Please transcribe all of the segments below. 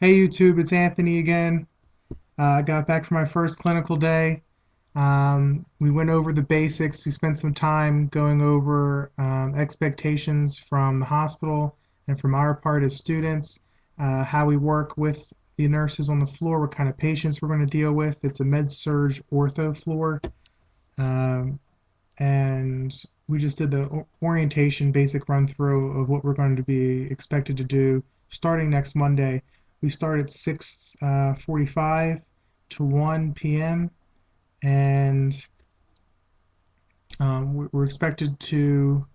Hey YouTube, it's Anthony again. I got back from my first clinical day. We went over the basics. We spent some time going over expectations from the hospital and from our part as students, how we work with the nurses on the floor, what kind of patients we're going to deal with. It's a med-surg ortho floor. Um, and we just did the orientation basic run through of what we're going to be expected to do starting next Monday. We start at 6:45 to 1 p.m. and we're expected to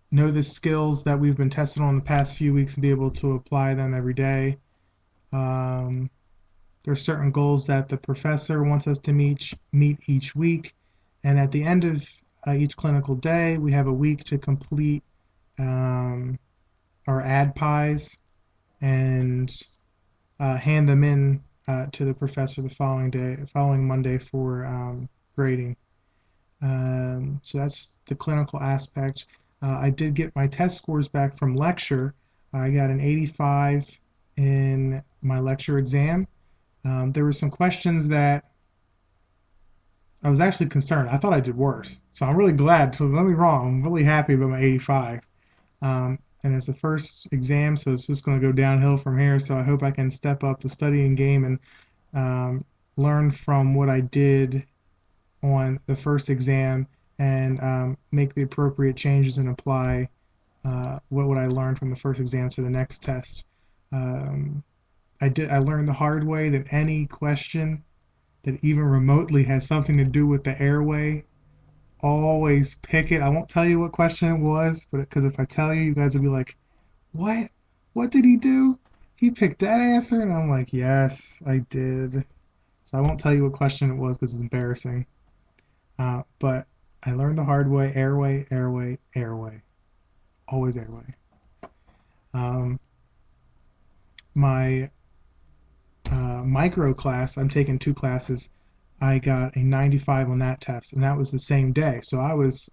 know the skills that we've been tested on the past few weeks and be able to apply them every day. Um, there are certain goals that the professor wants us to meet each week, and at the end of each clinical day, we have a week to complete um, our ad pies and hand them in to the professor the following Monday for grading. So that's the clinical aspect. I did get my test scores back from lecture. I got an 85 in my lecture exam. There were some questions that I was actually concerned. I thought I did worse. So I'm really glad. So don't get me wrong, I'm really happy about my 85. And it's the first exam, so it's just going to go downhill from here. So I hope I can step up the studying game and learn from what I did on the first exam and make the appropriate changes and apply what I learned from the first exam to the next test. Um, I learned the hard way that any question that even remotely has something to do with the airway, always pick it. I won't tell you what question it was, but because if I tell you, you guys will be like, "What? What did he do? He picked that answer?" And I'm like, "Yes, I did." So I won't tell you what question it was because it's embarrassing. But I learned the hard way: airway, airway, airway, always airway. Um, my micro class, I'm taking two classes. I got a 95 on that test, and that was the same day. So I was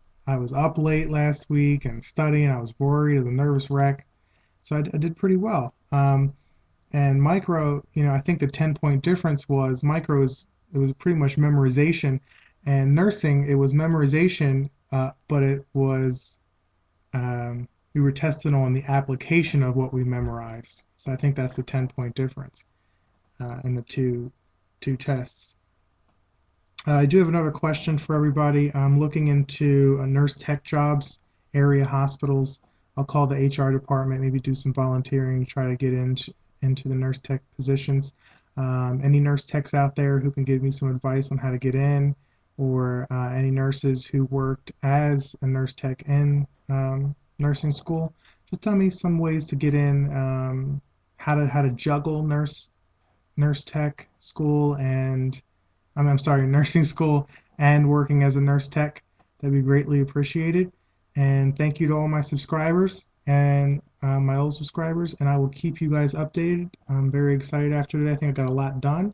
up late last week and studying. I was worried, I was a nervous wreck. So I did pretty well. And micro, I think the 10-point difference was micro it was pretty much memorization, and nursing it was memorization, but it was we were tested on the application of what we memorized. So I think that's the 10-point difference in the two tests. I do have another question for everybody. I'm looking into nurse tech jobs, area hospitals. I'll call the HR department, maybe do some volunteering to try to get into the nurse tech positions. Any nurse techs out there who can give me some advice on how to get in, or any nurses who worked as a nurse tech in nursing school, just tell me some ways to get in, how to juggle nurse tech school and I'm sorry, nursing school and working as a nurse tech. That'd be greatly appreciated. And thank you to all my subscribers and my old subscribers. And I will keep you guys updated. I'm very excited after today. I think I got a lot done.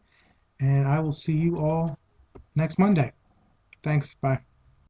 And I will see you all next Monday. Thanks. Bye.